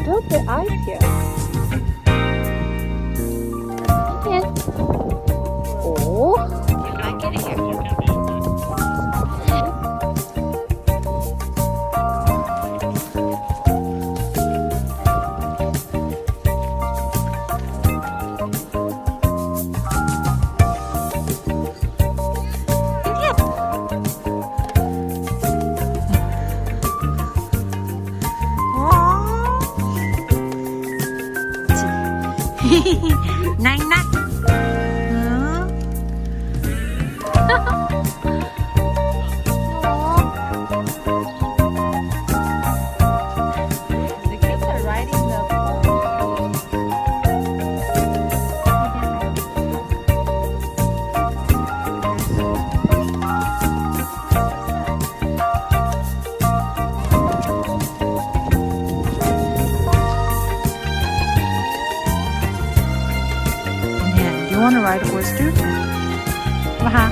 Built the ice here. Again. Oh. Can I get it here? Nine nine. The kids are riding the You want to ride a horse too? Wow.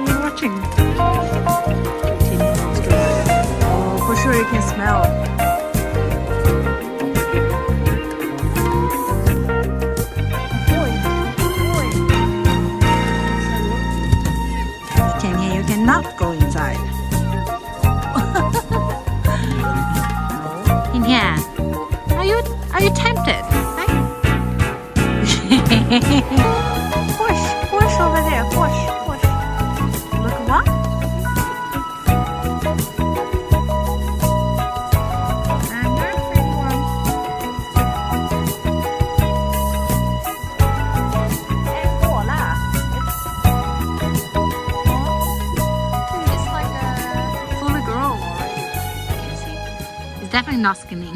You're watching. Oh, for sure you can smell. Tiantian, you cannot go inside. Tiantian, are you tempted? Horse over there, horse. Look what? And there's a pretty one. It's like a fully grown already. It's definitely not skinny.